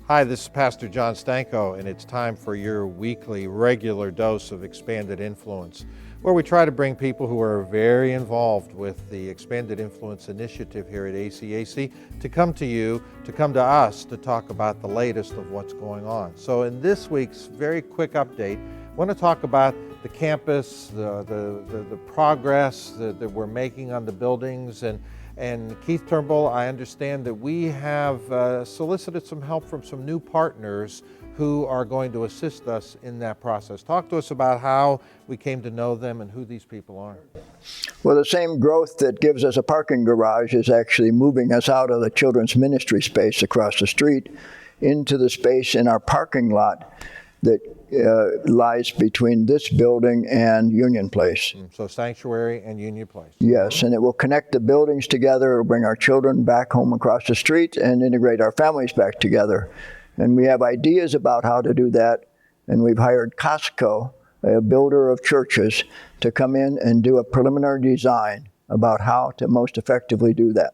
Hi, this is Pastor John Stanko, and it's time for your weekly regular dose of Expanded Influence, where we try to bring people who are very involved with the Expanded Influence initiative here at ACAC to come to you, to come to us, to talk about the latest of what's going on. So in this week's very quick update, I want to talk about the campus, the progress that we're making on the buildings, and Keith Turnbull, I understand that we have solicited some help from some new partners who are going to assist us in that process. Talk to us about how we came to know them and who these people are. Well, the same growth that gives us a parking garage is actually moving us out of the children's ministry space across the street into the space in our parking lot that lies between this building and Union Place. So Sanctuary and Union Place. Yes, and it will connect the buildings together, bring our children back home across the street, and integrate our families back together. And we have ideas about how to do that, and we've hired COSCO, a builder of churches, to come in and do a preliminary design about how to most effectively do that.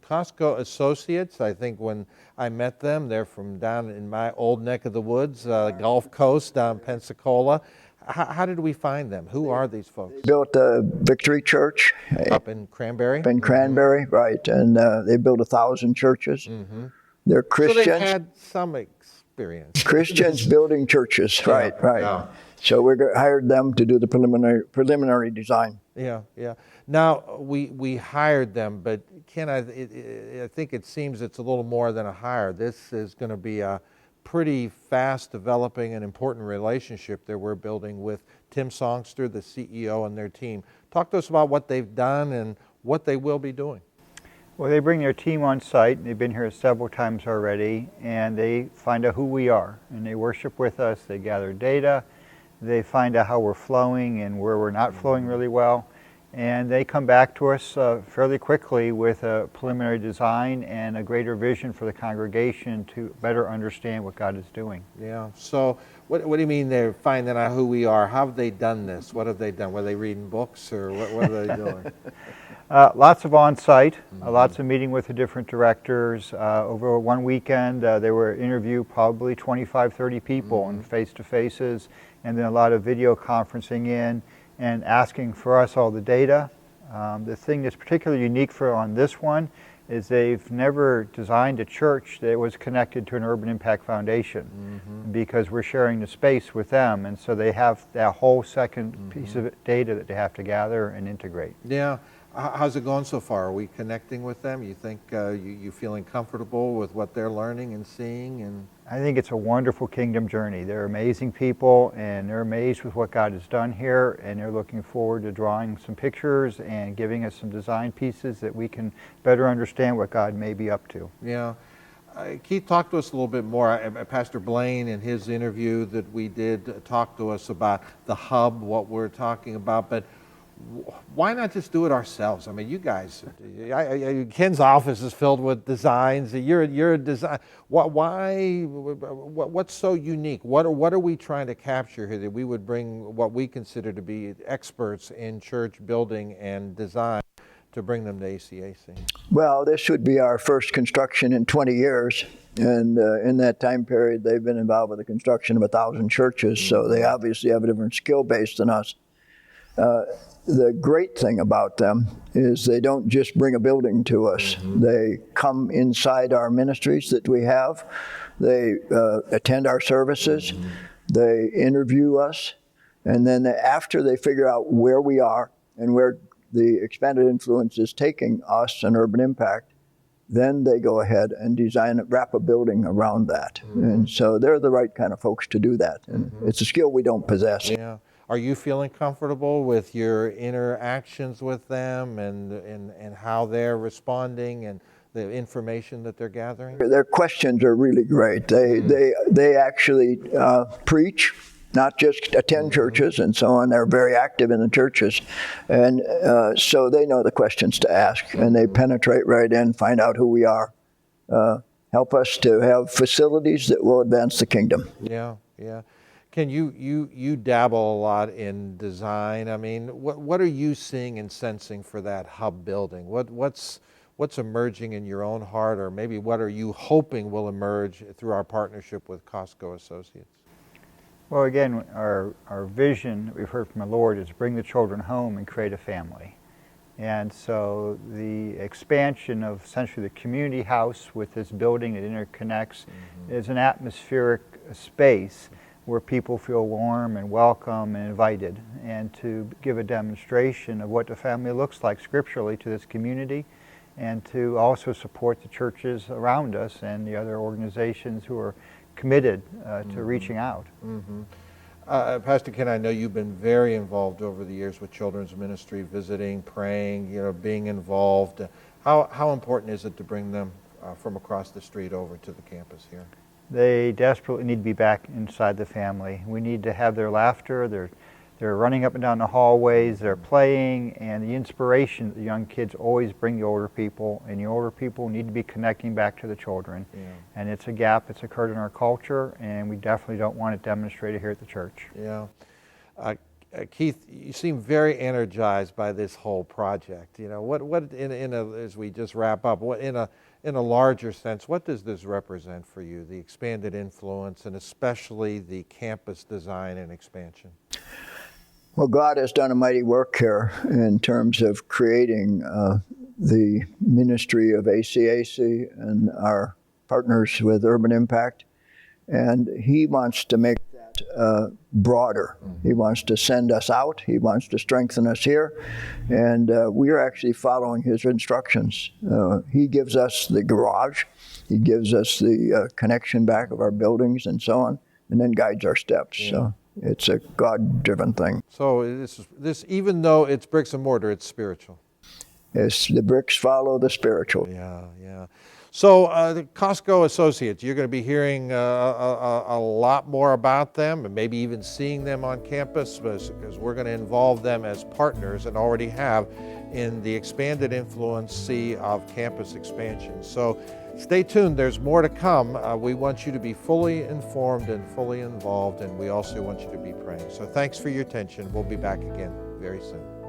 COSCO Associates, I think when I met them, they're from down in my old neck of the woods, Gulf Coast, down Pensacola. How did we find them? Who are these folks? They built a Victory Church. Up in Cranberry? In Cranberry, right. And they built 1,000 churches. They're Christians. So they've had some experience. Christians building churches, right. Yeah. So we hired them to do the preliminary design. Yeah. Now, we hired them, but Ken, I think it seems it's a little more than a hire. This is going to be a pretty fast developing and important relationship that we're building with Tim Songster, the CEO, and their team. Talk to us about what they've done and what they will be doing. Well, they bring their team on site. They've been here several times already, and they find out who we are, and they worship with us. They gather data. They find out how we're flowing and where we're not flowing really well. And they come back to us fairly quickly with a preliminary design and a greater vision for the congregation to better understand what God is doing. Yeah. So what do you mean they're finding out who we are? How have they done this? What have they done? Were they reading books or what are they doing? Lots of on-site, lots of meeting with the different directors. Over one weekend, they were interview probably 25, 30 people in face-to-faces, and then a lot of video conferencing in and asking for us all the data. The thing that's particularly unique on this one is they've never designed a church that was connected to an Urban Impact Foundation because we're sharing the space with them, and so they have that whole second piece of data that they have to gather and integrate. Yeah. How's it going so far? Are we connecting with them? You think you feeling comfortable with what they're learning and seeing? And I think it's a wonderful kingdom journey. They're amazing people, and they're amazed with what God has done here, and they're looking forward to drawing some pictures and giving us some design pieces that we can better understand what God may be up to. Yeah. Keith, talk to us a little bit more. Pastor Blaine, in his interview that we did, talk to us about the hub, what we're talking about, but why not just do it ourselves? I mean, you guys, Ken's office is filled with designs. You're a design. What's so unique? What are we trying to capture here that we would bring what we consider to be experts in church building and design to bring them to ACAC? Well, this would be our first construction in 20 years. And in that time period, they've been involved with the construction of 1,000 churches. So they obviously have a different skill base than us. The great thing about them is they don't just bring a building to us. They come inside our ministries that we have. They attend our services. They interview us. And then after they figure out where we are and where the Expanded Influence is taking us and Urban Impact, then they go ahead and wrap a building around that. And so they're the right kind of folks to do that. And it's a skill we don't possess. Yeah. Are you feeling comfortable with your interactions with them and how they're responding and the information that they're gathering? Their questions are really great. They actually preach, not just attend churches and so on. They're very active in the churches. And so they know the questions to ask, and they penetrate right in, find out who we are, help us to have facilities that will advance the kingdom. Yeah. Ken, you dabble a lot in design. I mean, what are you seeing and sensing for that hub building? What's what's emerging in your own heart, or maybe what are you hoping will emerge through our partnership with COSCO Associates? Well, again, our vision that we've heard from the Lord is bring the children home and create a family. And so the expansion of essentially the community house with this building that interconnects is an atmospheric space where people feel warm and welcome and invited, and to give a demonstration of what the family looks like scripturally to this community, and to also support the churches around us and the other organizations who are committed to reaching out. Pastor Ken, I know you've been very involved over the years with children's ministry, visiting, praying, being involved. How important is it to bring them from across the street over to the campus here? They desperately need to be back inside the family. We need to have their laughter, they're running up and down the hallways, they're playing, and the inspiration that the young kids always bring the older people, and the older people need to be connecting back to the children. Yeah. And it's a gap that's occurred in our culture, and we definitely don't want it demonstrated here at the church. Yeah. Keith, you seem very energized by this whole project. What as we just wrap up, what in a larger sense, what does this represent for you, the expanded influence, and especially the campus design and expansion? Well, God has done a mighty work here in terms of creating the ministry of ACAC and our partners with Urban Impact. And He wants to make that broader. He wants to send us out. He wants to strengthen us here. And we are actually following His instructions. He gives us the garage. He gives us the connection back of our buildings and so on, and then guides our steps. Yeah. So it's a God-driven thing. So this, even though it's bricks and mortar, it's spiritual. Yes, the bricks follow the spiritual. Yeah. So the COSCO Associates, you're going to be hearing a lot more about them, and maybe even seeing them on campus, because we're going to involve them as partners, and already have, in the expanded influence of campus expansion. So stay tuned, there's more to come. We want you to be fully informed and fully involved, and we also want you to be praying. So thanks for your attention. We'll be back again very soon.